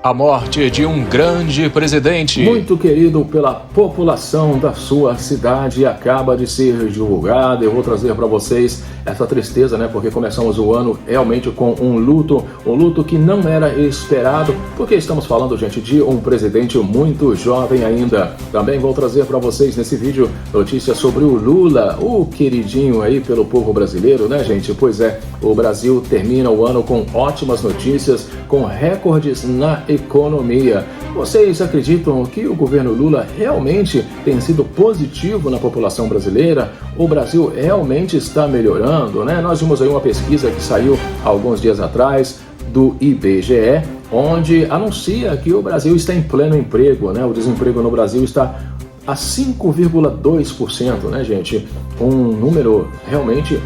A morte de um grande presidente. Muito querido pela população da sua cidade, acaba de ser divulgado. Eu vou trazer para vocês essa tristeza, né? Porque começamos o ano realmente com um luto que não era esperado, porque estamos falando, gente, de um presidente muito jovem ainda. Também vou trazer para vocês nesse vídeo notícias sobre o Lula, o queridinho aí pelo povo brasileiro, né, gente? Pois é, o Brasil termina o ano com ótimas notícias, com recordes na economia. Vocês acreditam que o governo Lula realmente tem sido positivo na população brasileira? O Brasil realmente está melhorando, né? Nós vimos aí uma pesquisa que saiu há alguns dias atrás do IBGE, onde anuncia que o Brasil está em pleno emprego, né? O desemprego no Brasil está a 5,2%, né, gente? Um número realmente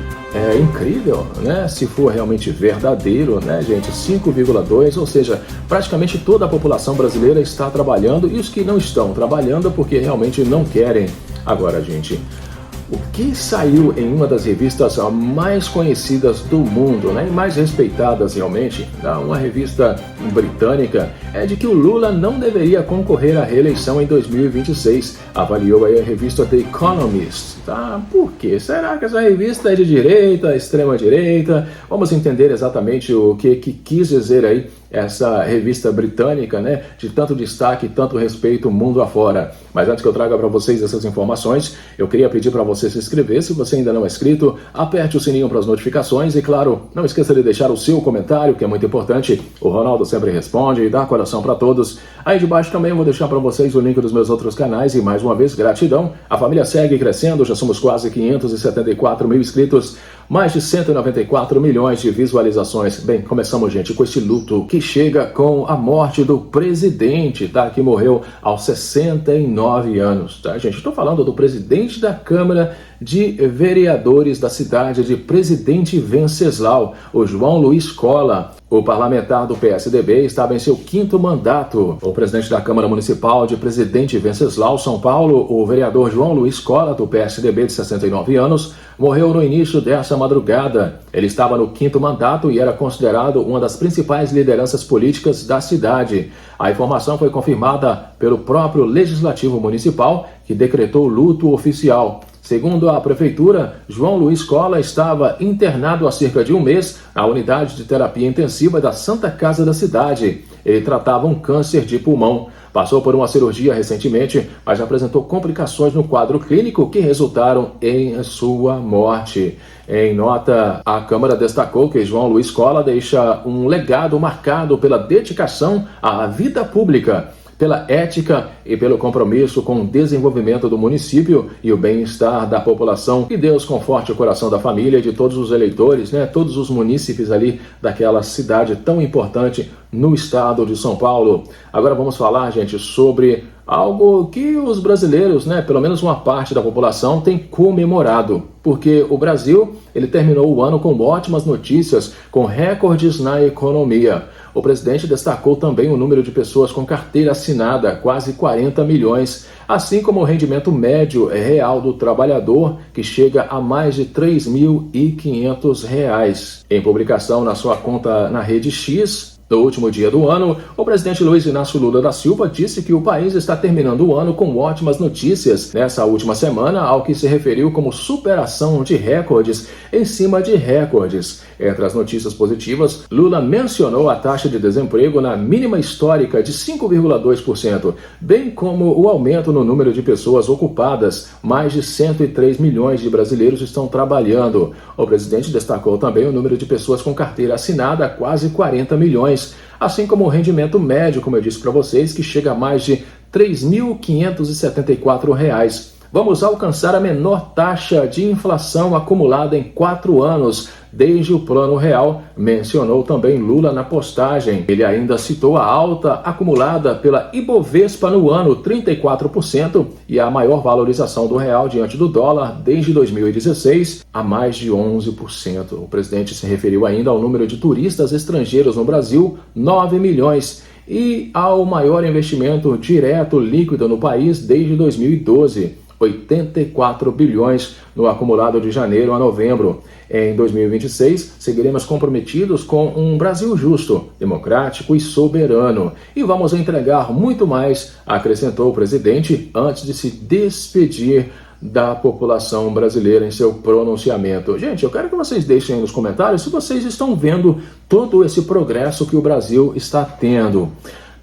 incrível, né? Se for realmente verdadeiro, né, gente? 5,2%, ou seja, praticamente toda a população brasileira está trabalhando, e os que não estão trabalhando porque realmente não querem. Agora, gente, o que saiu em uma das revistas mais conhecidas do mundo, né, e mais respeitadas realmente, uma revista britânica, é de que o Lula não deveria concorrer à reeleição em 2026. Avaliou aí a revista The Economist. Tá? Por quê? Será que essa revista é de direita, extrema direita? Vamos entender exatamente o que quis dizer aí essa revista britânica, né, de tanto destaque, tanto respeito mundo afora. Mas antes que eu traga para vocês essas informações, eu queria pedir para você se inscrever. Se você ainda não é inscrito, aperte o sininho para as notificações e, claro, não esqueça de deixar o seu comentário, que é muito importante. O Ronaldo sempre responde e dá coração para todos. Aí de baixo também eu vou deixar para vocês o link dos meus outros canais e, mais uma vez, gratidão. A família segue crescendo, já somos quase 574 mil inscritos, mais de 194 milhões de visualizações. Bem, começamos, gente, com esse luto que chega com a morte do presidente, tá? Que morreu aos 69 anos, tá, gente? Estou falando do presidente da Câmara de Vereadores da cidade de Presidente Venceslau, o João Luiz Cola. O parlamentar do PSDB estava em seu 5º mandato. O presidente da Câmara Municipal de Presidente Venceslau, São Paulo, o vereador João Luiz Cola, do PSDB de 69 anos, morreu no início dessa madrugada. Ele estava no 5º mandato e era considerado uma das principais lideranças políticas da cidade. A informação foi confirmada pelo próprio Legislativo Municipal, que decretou luto oficial. Segundo a Prefeitura, João Luiz Cola estava internado há cerca de um mês na unidade de terapia intensiva da Santa Casa da cidade. Ele tratava um câncer de pulmão. Passou por uma cirurgia recentemente, mas apresentou complicações no quadro clínico que resultaram em sua morte. Em nota, a Câmara destacou que João Luiz Cola deixa um legado marcado pela dedicação à vida pública, pela ética e pelo compromisso com o desenvolvimento do município e o bem-estar da população. Que Deus conforte o coração da família e de todos os eleitores, né, todos os munícipes ali daquela cidade tão importante no estado de São Paulo. Agora vamos falar, gente, sobre algo que os brasileiros, né, pelo menos uma parte da população, tem comemorado, porque o Brasil, ele terminou o ano com ótimas notícias, com recordes na economia. O presidente destacou também o número de pessoas com carteira assinada, quase 40 milhões, assim como o rendimento médio real do trabalhador, que chega a mais de R$ 3.500. Em publicação na sua conta na rede X, no último dia do ano, o presidente Luiz Inácio Lula da Silva disse que o país está terminando o ano com ótimas notícias nessa última semana, ao que se referiu como superação de recordes em cima de recordes. Entre as notícias positivas, Lula mencionou a taxa de desemprego na mínima histórica de 5,2%, bem como o aumento no número de pessoas ocupadas. Mais de 103 milhões de brasileiros estão trabalhando. O presidente destacou também o número de pessoas com carteira assinada, quase 40 milhões. Assim como o rendimento médio, como eu disse para vocês, que chega a mais de R$ 3.574. Vamos alcançar a menor taxa de inflação acumulada em 4 anos, desde o Plano Real, mencionou também Lula na postagem. Ele ainda citou a alta acumulada pela Ibovespa no ano, 34%, e a maior valorização do real diante do dólar desde 2016, a mais de 11%. O presidente se referiu ainda ao número de turistas estrangeiros no Brasil, 9 milhões, e ao maior investimento direto líquido no país desde 2012. 84 bilhões no acumulado de janeiro a novembro. Em 2026, seguiremos comprometidos com um Brasil justo, democrático e soberano. E vamos entregar muito mais, acrescentou o presidente antes de se despedir da população brasileira em seu pronunciamento. Gente, eu quero que vocês deixem aí nos comentários se vocês estão vendo todo esse progresso que o Brasil está tendo.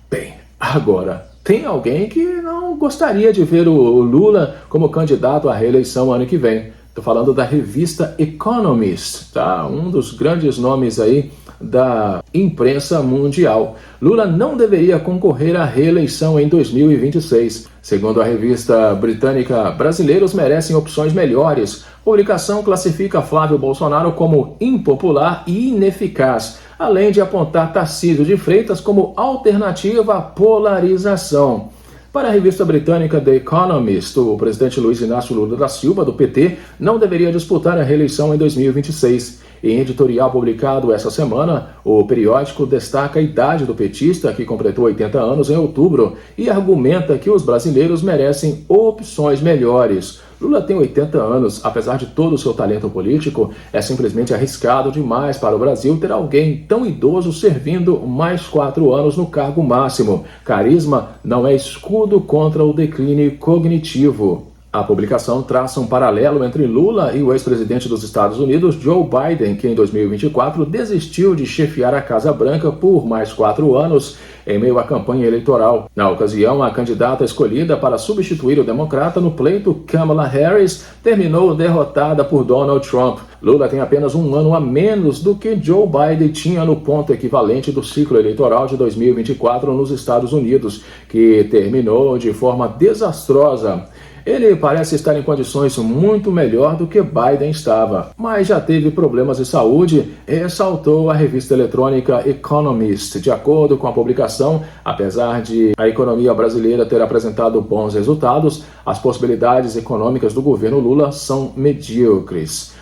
Bem, agora, tem alguém que não gostaria de ver o Lula como candidato à reeleição ano que vem. Estou falando da revista Economist, tá? Um dos grandes nomes aí da imprensa mundial. Lula não deveria concorrer à reeleição em 2026. Segundo a revista britânica, brasileiros merecem opções melhores. A publicação classifica Flávio Bolsonaro como impopular e ineficaz, além de apontar Tarcísio de Freitas como alternativa à polarização. Para a revista britânica The Economist, o presidente Luiz Inácio Lula da Silva, do PT, não deveria disputar a reeleição em 2026. Em editorial publicado essa semana, o periódico destaca a idade do petista, que completou 80 anos em outubro, e argumenta que os brasileiros merecem opções melhores. Lula tem 80 anos, apesar de todo o seu talento político, é simplesmente arriscado demais para o Brasil ter alguém tão idoso servindo mais 4 anos no cargo máximo. Carisma não é escudo contra o declínio cognitivo. A publicação traça um paralelo entre Lula e o ex-presidente dos Estados Unidos, Joe Biden, que em 2024 desistiu de chefiar a Casa Branca por mais 4 anos em meio à campanha eleitoral. Na ocasião, a candidata escolhida para substituir o democrata no pleito, Kamala Harris, terminou derrotada por Donald Trump. Lula tem apenas um ano a menos do que Joe Biden tinha no ponto equivalente do ciclo eleitoral de 2024 nos Estados Unidos, que terminou de forma desastrosa. Ele parece estar em condições muito melhor do que Biden estava, mas já teve problemas de saúde, ressaltou a revista eletrônica Economist. De acordo com a publicação, apesar de a economia brasileira ter apresentado bons resultados, as possibilidades econômicas do governo Lula são medíocres.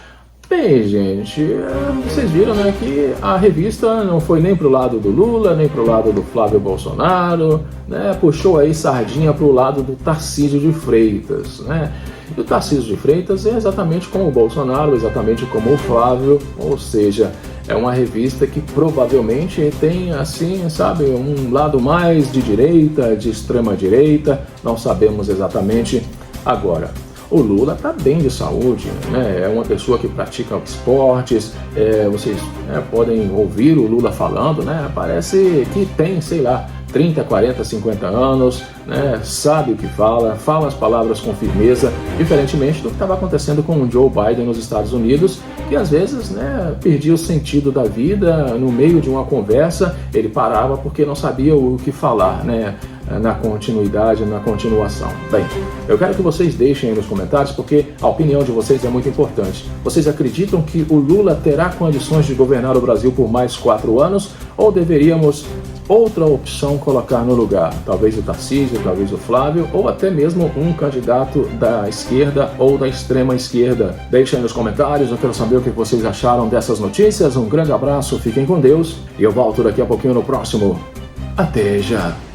Bem, gente, vocês viram, né, que a revista não foi nem pro lado do Lula, nem pro lado do Flávio Bolsonaro, né, puxou aí sardinha pro lado do Tarcísio de Freitas, né, e o Tarcísio de Freitas é exatamente como o Bolsonaro, exatamente como o Flávio, ou seja, é uma revista que provavelmente tem, assim, sabe, um lado mais de direita, de extrema direita, não sabemos exatamente agora. O Lula está bem de saúde, né? É uma pessoa que pratica esportes, vocês podem ouvir o Lula falando, né? Parece que tem, sei lá, 30, 40, 50 anos, né? Sabe o que fala as palavras com firmeza, diferentemente do que estava acontecendo com o Joe Biden nos Estados Unidos, que às vezes, né, perdia o sentido da vida no meio de uma conversa, ele parava porque não sabia o que falar, né? Na continuidade, na continuação. Bem, eu quero que vocês deixem aí nos comentários, porque a opinião de vocês é muito importante. Vocês acreditam que o Lula terá condições de governar o Brasil por mais 4 anos, ou deveríamos outra opção colocar no lugar? Talvez o Tarcísio, talvez o Flávio, ou até mesmo um candidato da esquerda ou da extrema esquerda. Deixem aí nos comentários, eu quero saber o que vocês acharam dessas notícias. Um grande abraço, fiquem com Deus, e eu volto daqui a pouquinho no próximo. Até já!